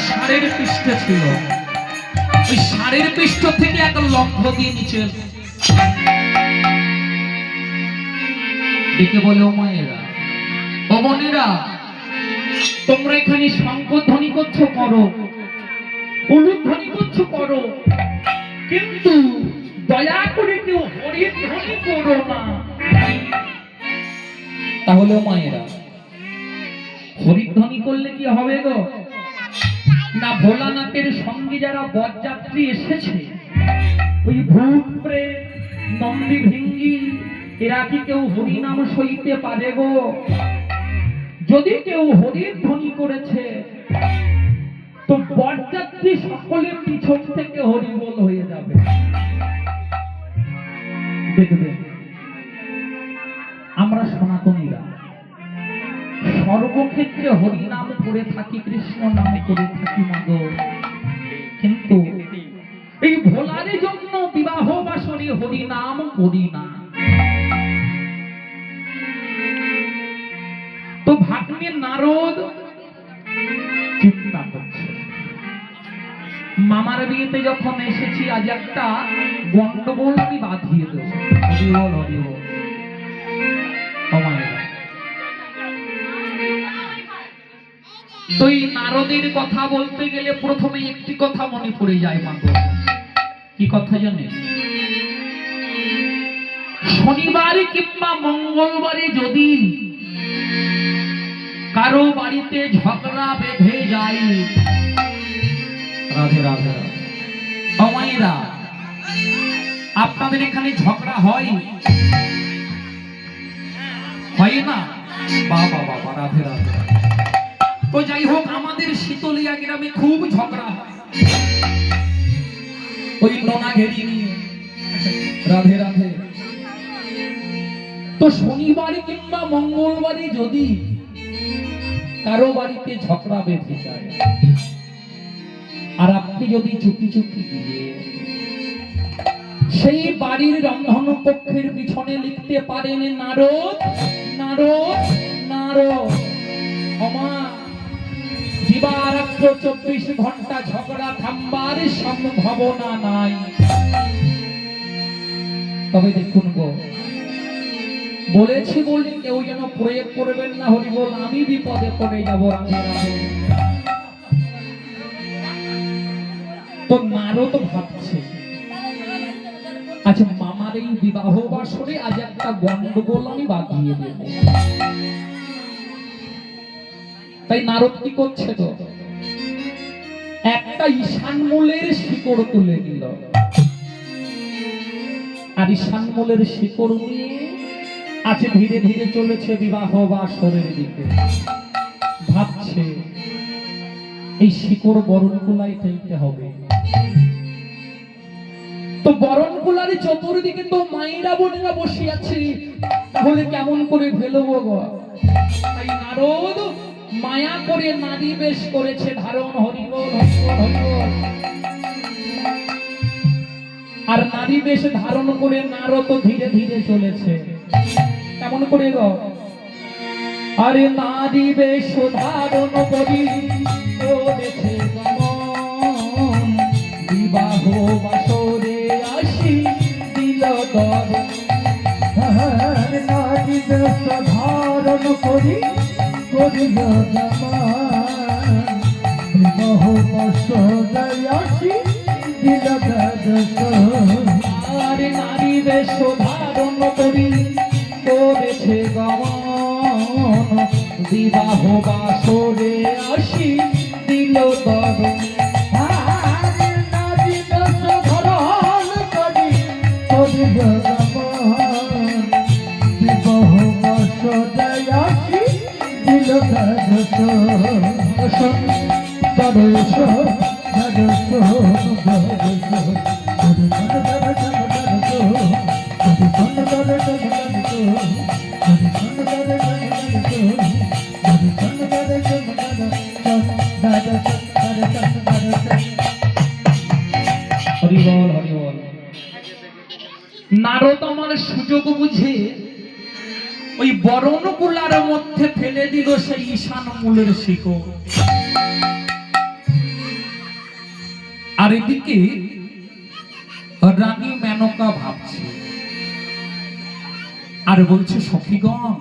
ষাঁড়ের পৃষ্ঠ ছিল, ওই ষাঁড়ের পৃষ্ঠ থেকে একটা লম্ফ দিয়ে নিচে ডেকে বলে, ও মায়েরা, ও বোনেরা, তোমরা এখানে শঙ্খধ্বনি করছো করো, উলুধ্বনি করছো করো, কিন্তু দয়া করে কেউ হরিধ্বনি করো না। তাহলে ও মায়েরা, হরিধ্বনি করলে কি হবে গো? না ভোলানাথের সঙ্গে যারা বরযাত্রী এসেছে, ওই ভূত প্রেত নন্দী ভৃঙ্গি, এরা কি কেউ হরিনাম সইতে পারে গো? যদি কেউ হরিধ্বনি করেছে তো বরযাত্রী সকলের পিছন থেকে হরিবোল হয়ে যাবে। দেখবে আমরা সনাতনীরা সর্বক্ষেত্রে হরিনাম করে থাকি, কৃষ্ণ নাম করে থাকি মাগো, কিন্তু এই ভোলার জন্য বিবাহ বাসরে হরিনাম করি না। তো ভাগ্নে নারদ চিন্তা করছে, মামার বিয়েতে যখন এসেছি আজ একটা গন্ডগোল আমি বাঁধিয়ে দেব। হরিবল হরিবল। তো এই নারদের কথা বলতে গেলে প্রথমে একটি কথা মনে পড়ে যায় মাগো। কি কথা জানে? শনিবারে কিংবা মঙ্গলবারে যদি কারো বাড়িতে ঝগড়া বেঁধে যায়, রাধে রাধে মায়েরা, আপনাদের এখানে ঝগড়া হয় হয় না? বাবা বাবা, রাধে রাধে। তো যাই হোক, আমাদের শীতলিয়া গ্রামে খুব ঝগড়া হয় ওই নোনা ঘেরি নিয়ে, রাধে রাধে। তো শনিবার কিংবা মঙ্গলবারে যদি কারো বাড়িতে ঝগড়া বেঁধে যায়, আর আপনি যদি চুপি চুপি গিয়ে সেই বাড়ির রন্ধন কক্ষের পিছনে লিখতে পারেন, নারদ নারদ নারদ, ক্ষমা, দিবারাত্র 24 ঘন্টা ঝগড়া থামবার সম্ভাবনা নাই। তবে দেখুন গো, বলেছি বলে কেউ যেন প্রয়োগ করবেন না হরিবল, আমি বিপদে পড়ে যাবো। তো নারদ ভাবছে, আচ্ছা মামার এই বিবাহ বাসরে আজ একটা গন্ডগোল আমি বাঁধিয়ে দেব। তাই নারদ কি করছে তো, একটা ঈশানমূলের শিকড় তুলে নিল, আর ঈশানমূলের শিকড় নিয়ে আছে ধীরে ধীরে চলেছে বিবাহ বাসরের দিকে। ভাবছে এই শিকড় বরণকুলায় ফেলতে হবে। তো বরণকুলার চতুর্দিকে তো মায়েরা বোনেরা বসে আছে, তাহলে কেমন করে ফেলবো গো? তাই নারদ মায়া করে নারী বেশ করেছে ধারণ। হরিবল হরিবল হরিবল। আর নারী বেশ ধারণ করে নারদ ধীরে ধীরে চলেছে। কেমন করে গো? আরে নারী বেশ ধারণ করি চলেছে গমন, বিবাহ বাসরে আসি দিল দর। নারী বেশ ধারণ করি করিল গমন, বিবাহ বাসরে আসি দিল দর। আরে নারী বেশ ধারণ করি করেছে গমন, বিবাহ বাসরে আসি দিল দর। নারী বেশ ধারণ করি করিল গমন, বিবাহ বাসরে আসি দিল নারদ আমার সুযোগ বুঝে ওই বরণকুলার মধ্যে ফেলে দিল সেই ঈশান মূলের শিকড়। আর এদিকে রানী মেনকা ভাবছে আর বলছে, সখীগণ,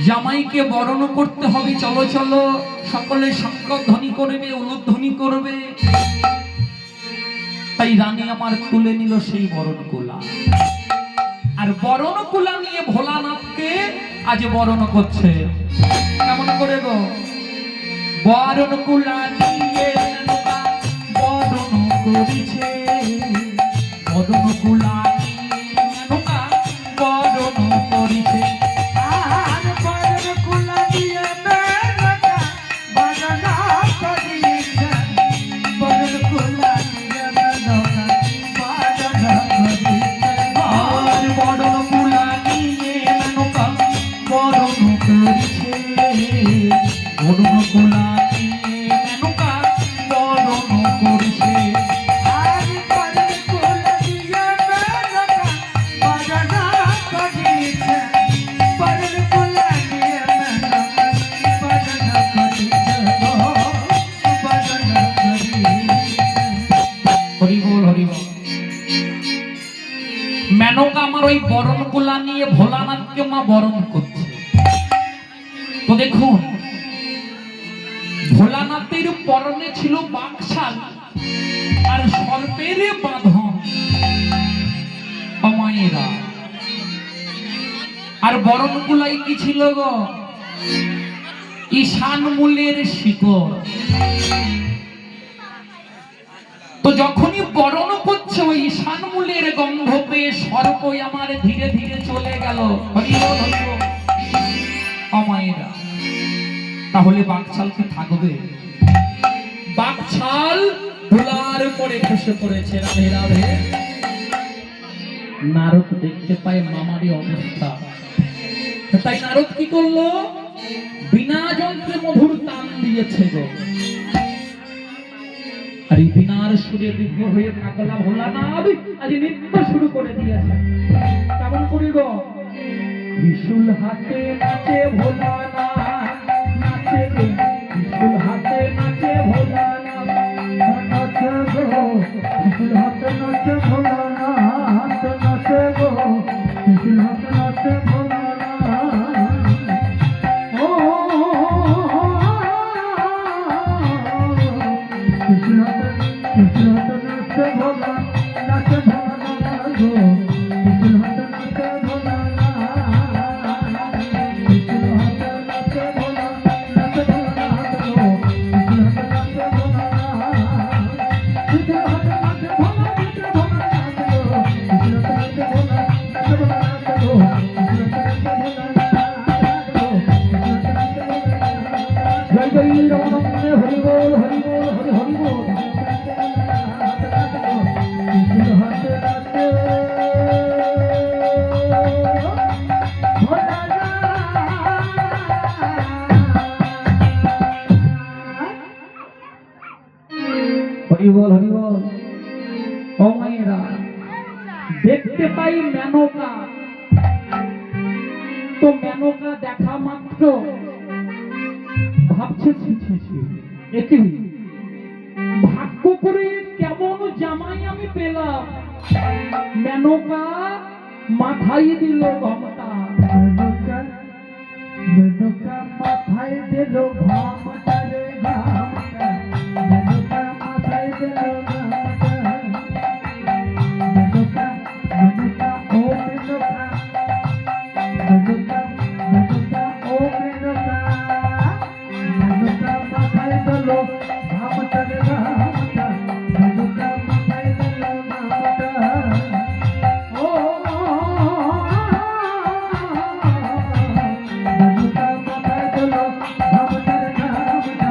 জামাইকে বরণ করতে হবে, চলো চলো, সকলে শঙ্খধ্বনি করবে, উলুধ্বনি করবে। তাই রানী আমার তুলে নিল সেই বরণ কুলা, আর বরণ কুলা নিয়ে ভোলানাথকে আজ বরণ করছে। কেমন করে গো? বরণ কুলা নিয়ে মেনকা বরণ করিছে, বরণ কুলা নিয়ে মেনকা বরণ করিছে। মেনকা আমার ওই বরণ কুলা নিয়ে ভোলানাথকে মা বরণ করছে। তো দেখুন, ভোলানাথের পরনে ছিল বাকশাল আর সর্পের বাঁধন, অমায়েরা। আর বরণ কুলাই কি ছিল গো? ঈশান মূলের শিকড়। তো যখনই বরণ করছে, ওই ঈশান মূলের গন্ধ পেয়ে সর্পই আমার ধীরে ধীরে চলে গেল। অমায়েরা, তাহলে বাকছাল কি থাকবে? বাকছাল ধুলার পরে খসে পড়েছে। রাধে রাধে। নারদ দেখতে পায় মামারই অবস্থা, তাই নারদ কি করলো? বিনা যন্ত্রে মধুর তান দিয়েছে গো। আর এই বিনার সুরে বিঘ্ন হয়ে পাগলা ভোলানাথ আজ নৃত্য শুরু করে দিয়েছে। কেমন করি গো? ত্রিশূল হাতে নাচে ভোলানাথ, নাচে গো ত্রিশূল হাতে নাচে ভোলানাথ, নাচে গো ত্রিশূল হাতে নাচে ভোলানাথ, নাচে গো ত্রিশূল হাতে নাচে ভোলানাথ। ও ত্রিশূল হাতে নাচে ভোলা, নাচে ভোলানাথ গো, ত্রিশূল হাতে নাচে ভোলানাথ। হরিবল হরিবল। ও মায়েরা, দেখতে পাই মেনকা। তো মেনকা দেখা মাত্র ভাবছে, একে ভাগ্য করে কেমন জামাই আমি পেলাম। মেনকা মাথায় দিল ঘামটা, মেনকা মাথায় দিল ঘামটা রে ঘামটা, মেনকা মাথায় দিল ঘামটা, মেনকা মেনকা ও মেনকা, মেনকা মেনকা ও মেনকা, মেনকা মাথায় দিল ঘামটা রে ঘামটা, মেনকা মাথায় দিল ঘামটা। ও মেনকা মাথায় দিল ঘামটা রে ঘামটা,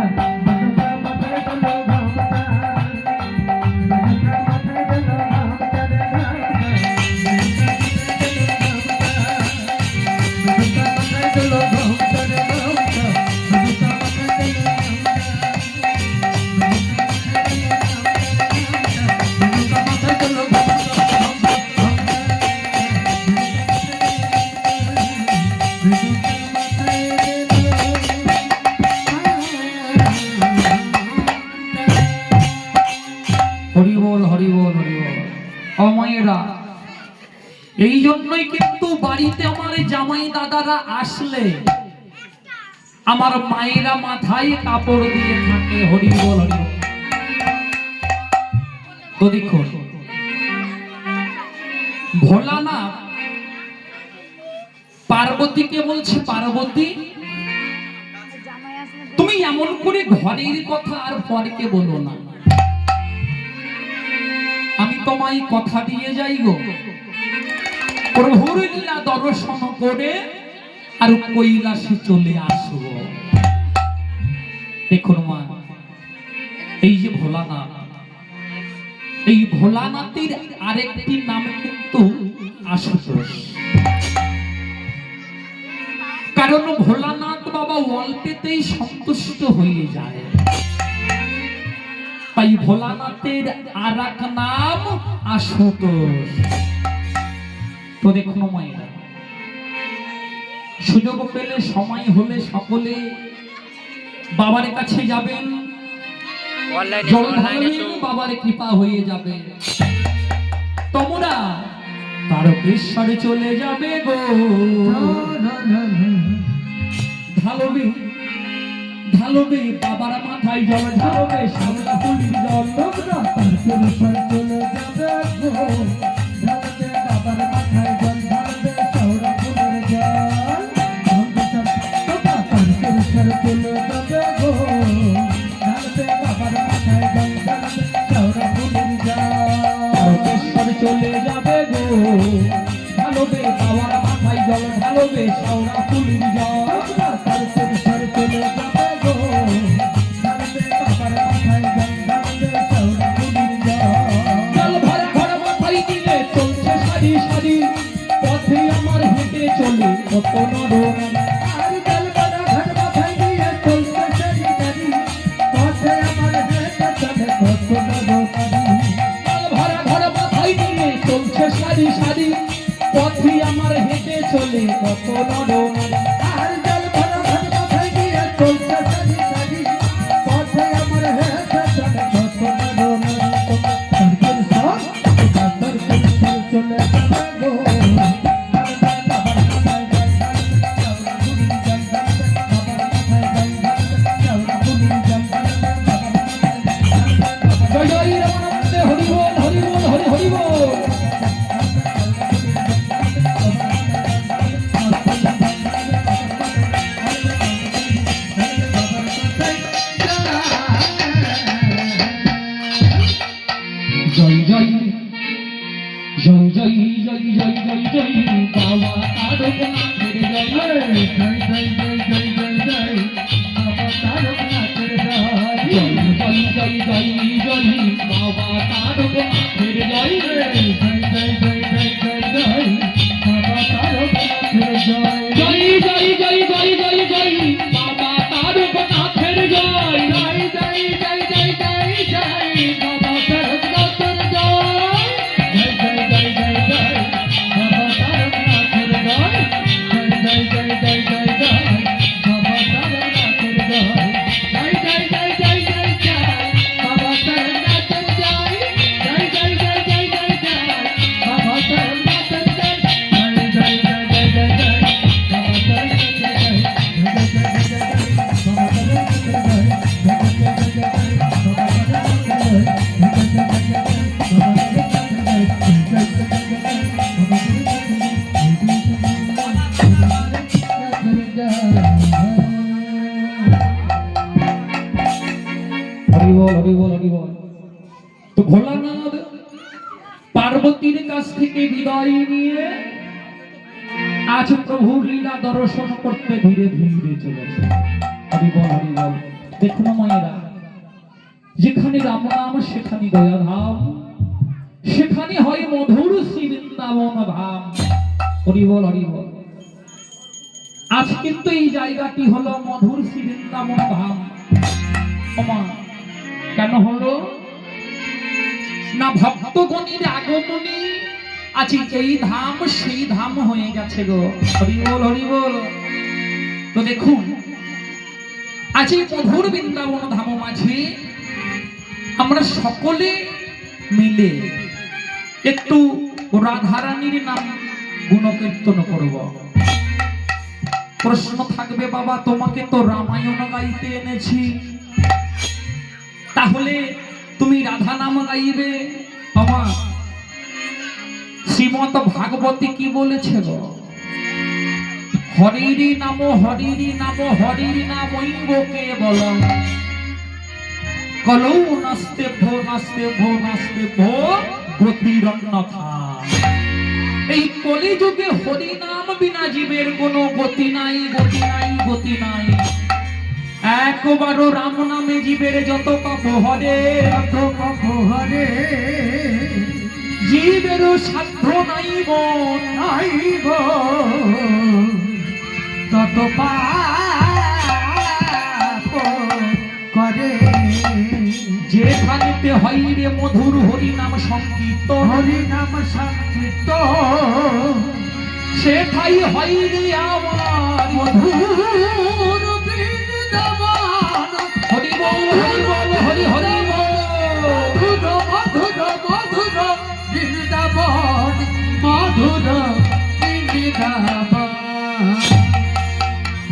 এই জন্যই কিন্তু বাড়িতে আমার জামাই দাদারা আসলে আমার মায়েরা মাথায় কাপড় দিয়ে থাকে। হরি বল হরি বল। তো দেখো ভোলানাথ পার্বতীকে বলছে, পার্বতী তুমি এমন করে ঘরের কথা আর পরকে বলো না, আমি তোমায় কথা দিয়ে যাই গো, প্রভুর লীলা দর্শন করে আর কৈলাসে চলে আসবো। দেখুন মা, এই যে ভোলানাথ, এই ভোলানাথের আরেকটি নাম কিন্তু আশুতোষ। কারণ ভোলানাথ বাবা অল্পেতেই সন্তুষ্ট হয়ে যায়, তাই ভোলানাথের আর এক নাম আশুতোষ। তো দেখুন মায়েরা, সুযোগ পেলে সময় হলে সকলে বাবার কাছে যাবেন, জল ঢালবেন, বাবার কৃপা হয়ে যাবে। তোমরা তারকেশ্বরে চলে যাবে গো, ঢালবে ঢালবে বাবার মাথায় জল ঢালবে, শ্যামলা ফুলের জল। তোমরা তারকেশ্বর চলে যাবে গো, ঢালবে বাবার মাথায় জল ঢালবে, শ্যামলা ফুলের জল। তোমরা তারকেশ্বর চলে যাবে গো, ঢালবে বাবার মাথায় জল ঢালবে, শ্যামলা ফুলের জল। তারকেশ্বর চলে যাবে গো, ঢালবে বাবার মাথায় জল ঢালবে, শ্যামলা ফুলের জল। তারকেশ্বর চলে যাবে গো, ঢালবে বাবার মাথায় জল ঢালবে, শ্যামলা ফুলের জল। জল ভরা ভরা মাথায় দিলে চলছে সারি সারি, পথে আমার হেঁটে চলে কত নরনারী। আর জল ভরা ভরা মাথায় দিয়ে চলছে সারি সারি, পথে আমার হেঁটে চলে কত নরনারী। জল ভরা ভরা মাথায় দিয়ে চলছে সারি সারি, পথে আমার হেঁটে চলে কত নরনারী। আর জল ভরা ভরা মাথায় দিয়ে চলছে সারি সারি, পথে আমার হেঁটে চলে কত নরনারী। তারকেশ্বর চলে যাবে গো, জয় জয় রামানন্দ, হরি বল হরি বল হরি হরি বল। জয় জয় জয় জয় জয় জয় জয় জয় বাবা তারকনাথের জয়। জয় জয় জয় জয় জয় জয় বাবা তারকনাথের জয়। জয় জয় জয় জয় জয় বাবা তারকনাথের জয়। জয় জয় জয় জয় জয় জয় বাবা তারকনাথের জয়। জয় জয় জয় জয় জয় জয় বাবা তারকনাথের জয়। জয় জয় জয় জয় জয় জয় বাবা তারকনাথের জয়। জয় জয় জয় জয় জয় বাবা তারকনাথের জয়। জয় জয় জয় জয় জয় জয় বাবা তারকনাথের জয়। জয় জয় জয় জয় জয় জয় বাবা তারকনাথের জয়। জয় জয় জয় জয় জয় জয় বাবা তারকনাথের জয়। জয় জয় জয় জয় জয় জয় বাবা তারকনাথের জয়। জয় জয় জয় জয় জয় বাবা তারকনাথের জয়। জয় জয় জয় জয় জয় বাবা তারকনাথের জয়। জয় জয় জয় জয় জয় বাবা হরি বল হরি বল হরি বল। তো ভোলানাথ পার্বতীর কাছ থেকে বিদায় নিয়ে আজ প্রভুর লীলা দর্শন করতে ধীরে ধীরে চলেছে। হরি বল হরি বল। দেখুন মায়েরা, যেখানে রাম নাম সেখানে দয়া ধাম, সেখানে হয় মধুর শ্রী বৃন্দাবন ধাম। হরি বল হরি বল। আজ কিন্তু এই জায়গাটি হলো মধুর শ্রী বৃন্দাবন ধাম। ওমা, কেন হলো না? ভক্তগণের আগমনী আজ এই ধাম সেই ধাম হয়ে গেছে গো। হরি বল হরি বল। তো দেখুন, আজ এই মধুর বৃন্দাবন ধাম মাঝে আমরা সকলে মিলে একটু রাধারানীর নাম গুণকীর্তন করব। প্রশ্ন থাকবে, বাবা তোমাকে তো রামায়ণ গাইতে এনেছি, তাহলে তুমি রাধা নাম গাইবে? আমার শ্রীমদ ভাগবতী কি বলেছে গো? হরিরি নাম হরিরি নাম হরিরি নামৈব কেবলম কলৌ নাস্তে ভো নাস্তে ভো নাস্তে ভো গতিরন্যথা। এই কলিযুগে হরি নাম বিনা জীবের কোনো গতি নাই, গতি নাই, গতি নাই। একবারও রাম নামে জীবের যত পাপ হরে, যত পাপ হরে, জীবেরও সাধ্য নাইব, নাইব তত পাপ করে। যেখানেতে হয় রে মধুর হরি নাম সংকীর্তন, হরি নাম সংকীর্তন, সেটাই হয় রে আমার মধুর বৃন্দাবন। হরি বল হরি বল হরি হরি বল, মধুর মধুর মধুর বৃন্দাবন, মধুর বৃন্দাবন।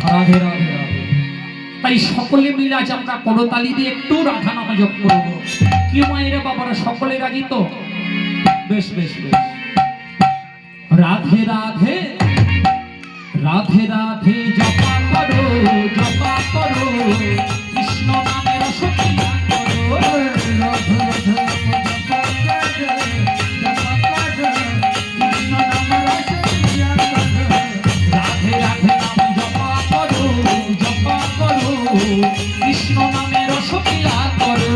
রাধে রাধে রাধে। তাই সকলে মিলে আজ আমরা করতালি দিয়ে একটু রাধা নাম জপ করবো। কি মায়েরা বাবারা সকলে রাজি তো? বেশ বেশ বেশ। রাধে রাধে রাধে রাধে জপা করো, জপা করো কৃষ্ণ নামের সখিয়া করো। রাধে রাধে জপা করো, জপা করো কৃষ্ণ নামের সখিয়া করো। রাধে রাধে নাম জপা করো, জপা করো কৃষ্ণ নামের সখিয়া করো।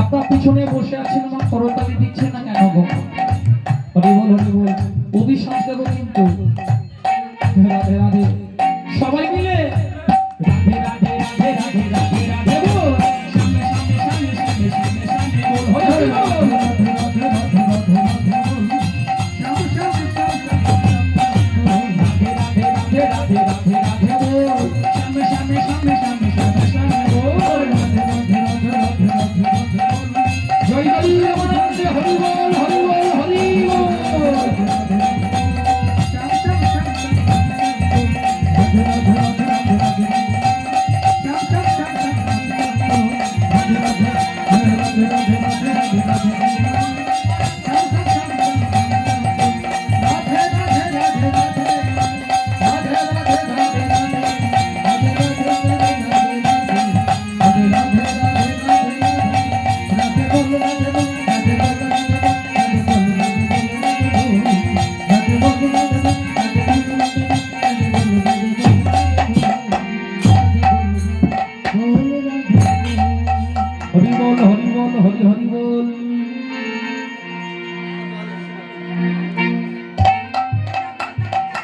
আপনার পিছনে বসে আছেন, আমার করতালি দিচ্ছেন না কেন গো? হরি বল হরি বল। অভিশাপ দেব কিন্তু। রাধে রাধে সবাই মিলে রাধে রাধে রাধে রাধে রাধে রাধে বল। সামনে সামনে সামনে সামনে সামনে সামনে বল হরি হরি বল।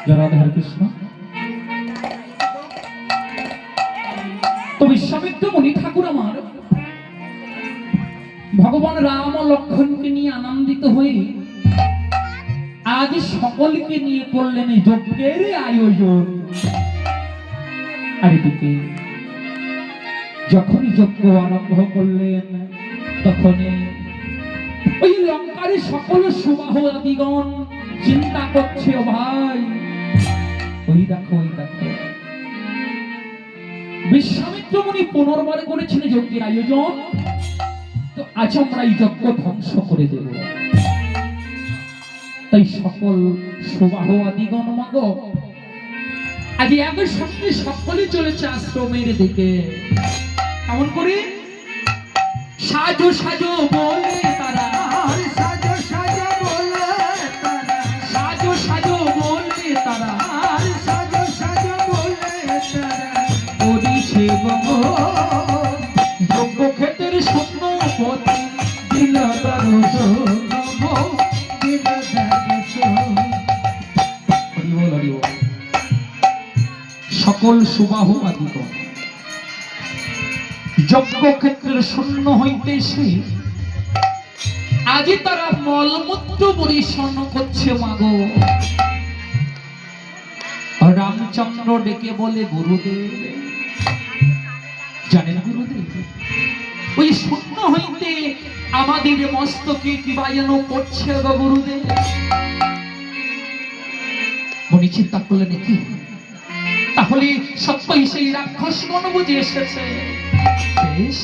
রাধা হরে কৃষ্ণ। তো বিশ্বামিত্র মুনি ঠাকুর আমার ভগবান রাম ও লক্ষ্মণকে নিয়ে আনন্দিত হয়ে আজ সকলকে নিয়ে করলেন এই যজ্ঞের আয়োজন। আর এদিকে যখনই যজ্ঞ আরম্ভ করলেন তখনই ওই লঙ্কারে সকল সুবাহদিগণ চিন্তা করছে, ও ভাই ওই দেখো বিশ্বামিত্র মুনি পুনর্বার করেছেন যজ্ঞের আয়োজন, তো আজ আমরা এই যজ্ঞ ধ্বংস করে দেব। তাই সকল সুবাহদিগণ মগ আজ একই সঙ্গে সকলে চলেছে আশ্রমের দিকে। এমন করে সাজো সাজো বলে তারা, সাজো সাজো বলে তারা, সাজো সাজো বলে তারা, সাজো সাজো বলে তারা করিছে যজ্ঞক্ষেত্রের স্বপ্ন পথে দিল দর্শ সকল সুবাহু আদিগণ যজ্ঞক্ষেত্রের শূন্য হইতেছে আজি তারা মলমূত্র পরিশন করছে। মাগো রামচন্দ্র ডেকে বলে, গুরুদেব জানেন গুরুদেব ওই শূন্য হইতে আমাদের মস্তকে কিবা যেন পড়ছে গো গুরুদেব। মনে চিন্তা করলে নাকি তাহলে সত্যই সেই রাক্ষসগণ বুঝে এসেছে। বেশ,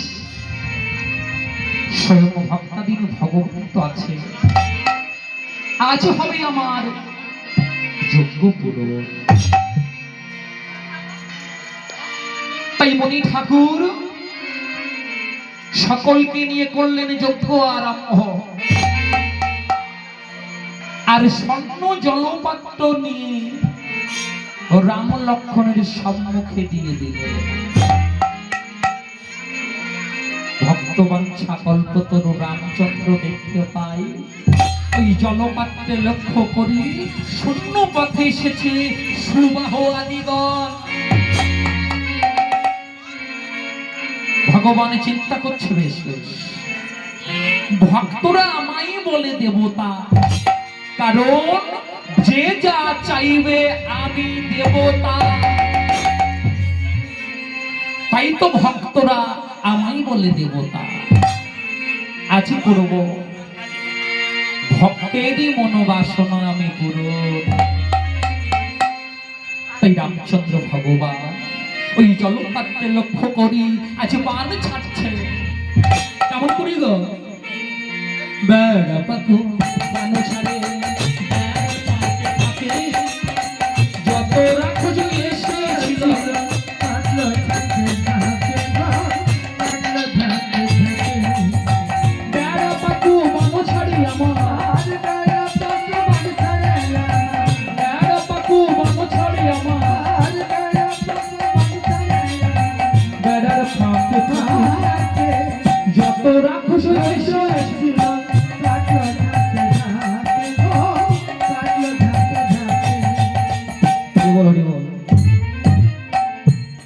স্বয়ং ভক্তাধীন ভগবান তো আছে, আজ হবে আমার যজ্ঞ পুরো। তাই মুনি ঠাকুর সকলকে নিয়ে করলেন যজ্ঞ আরম্ভ। আর স্বর্ণ জলপাত্র নিয়ে রাম লক্ষ্মণের সম্মুখে দিয়ে দিলেন। ভক্তবাঞ্ছা কল্পতরু রামচন্দ্র দেখতে পাই ওই জলপাত্রে লক্ষ্য করি শূন্য পথে এসেছে সুবাহ আদিগণ। ভগবান চিন্তা করছে, বেশ বেশ ভক্তরা আমায় বলে দেবতা, কারণ যে যা চাইবে আমি দেবতা। তাই তো ভক্তরা আমায় বলে দেবতা। আজ করব ভক্তেরই মনোবাসনা আমি পুরো। তাই রামচন্দ্র ভগবান ওই জলপাত্রে লক্ষ্য করি আজ বান ছাড়ছে। কেমন করি গো বেড়া পাখু বান ছাড়ে, যত রাক্ষস এসেছিল বেড়া পাখু বান ছাড়ি আমার, বেড়া পাখু বান ছাড়ি আমার, বেড়ার ফাঁকে ফাঁকে যত রাক্ষস এসেছিল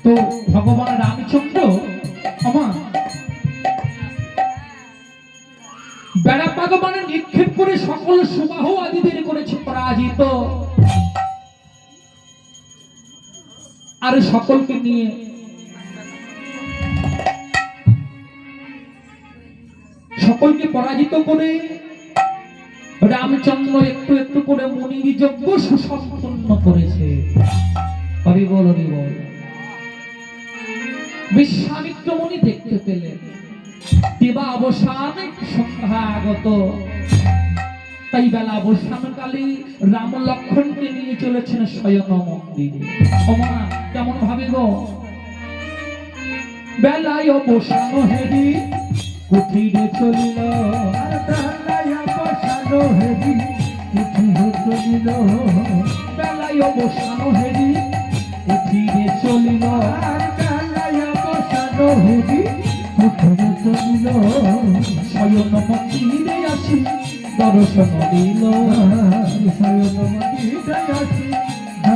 তো ভগবান রামচন্দ্র আমার বেড়া ভগবানের নিক্ষেপ করে সকল সুবাহ আদিদের করেছে পরাজিত। আর সকলকে নিয়ে সকলকে পরাজিত করে রামচন্দ্র একটু একটু করে মুনির যজ্ঞ সুসম্পন্ন করেছে। হরি বল হরি বল। বিশ্বামিত্র মুনি দেখতে পেলেন দিবা অবসান, সন্ধ্যা আগত। তাই বেলা অবসান কালে রাম লক্ষ্মণকে নিয়ে চলেছেন শয়ন মন্দিরে। ওমা কেমন ভাবে গো, বেলায় অবসান হেরি কুঠিরে চলিল, বেলায় অবসান হেরি কুঠিরে চলিল, বেলায় অবসান হেরি কুঠিরে চলিল, বেলায় অবসান হেরি কুঠিরে চলিল, শয়ন মন্দিরে আসি দর্শন দিল, শয়ন মন্দিরে আসি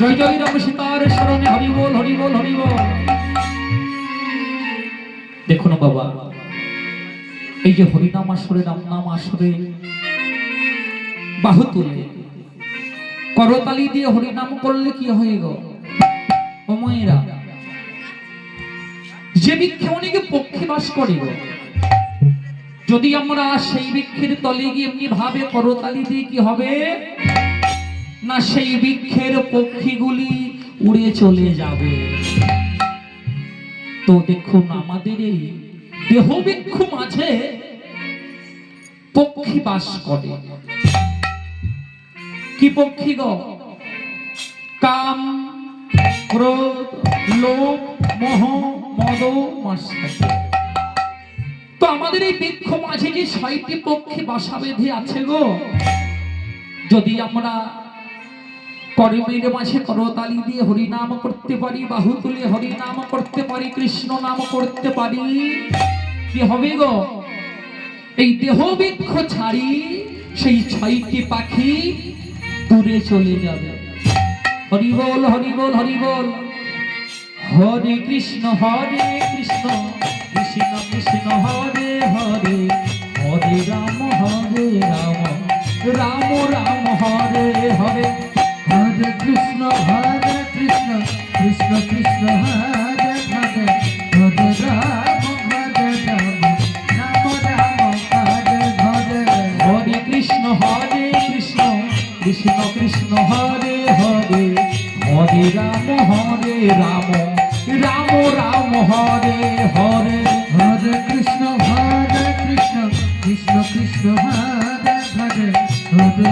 জয় জয় রাম সীতার শরণে হরি বল হরি বল হরি বল। দেখুন বাবা, এই যে হরিনাম আসরে রাম নাম আসরে বাহু তুলে করতালি দিয়ে হরিনাম করলে কি হয় গো অময়েরা? যে বৃক্ষে অনেকে পক্ষী বাস করে গো, যদি আমরা সেই বৃক্ষের তলে গিয়ে এমনি ভাবে করতালি দিয়ে কি হবে না, সেই বৃক্ষের পক্ষীগুলি উড়ে চলে যাবে। তো দেখুন আমাদের এই দেহ বৃক্ষ মাঝে পক্ষী বাস করে। কি পক্ষী গো? কাম, ক্রোধ, লোভ, মোহ, মদ, মাৎসর্য। তো আমাদের এই বৃক্ষ মাঝে যে ৬টি পক্ষী বাসা বেঁধে আছে গো, যদি আমরা কর্মের মাঝে করতালি দিয়ে হরিনাম করতে পারি, বাহু তুলে হরিনাম করতে পারি, কৃষ্ণ নাম করতে পারি, কি হবে গো? এই দেহ বৃক্ষ ছাড়ি সেই ৬টি পাখি দূরে চলে যাবে। হরি বল হরি বল হরি বল। হরে কৃষ্ণ কৃষ্ণ কৃষ্ণ হরে হরে, হরে Ram Ram Ram Hare Hare. Hare Krishna Krishna Krishna Hare Hare, Hare Rama Rama Hare Hare। হরে কৃষ্ণ কৃষ্ণ কৃষ্ণ হরে হরে, হরে Ram Ram Ram Hare Hare. Hare Krishna Krishna Krishna Hare Hare, Hare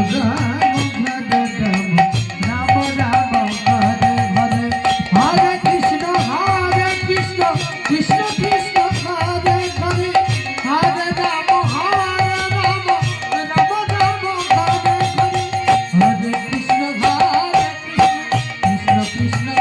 Rama Rama Hare Hare। Hare Krishna Krishna Krishna Hare Hare, Hare Rama Rama Hare Hare। Hare Krishna Krishna Krishna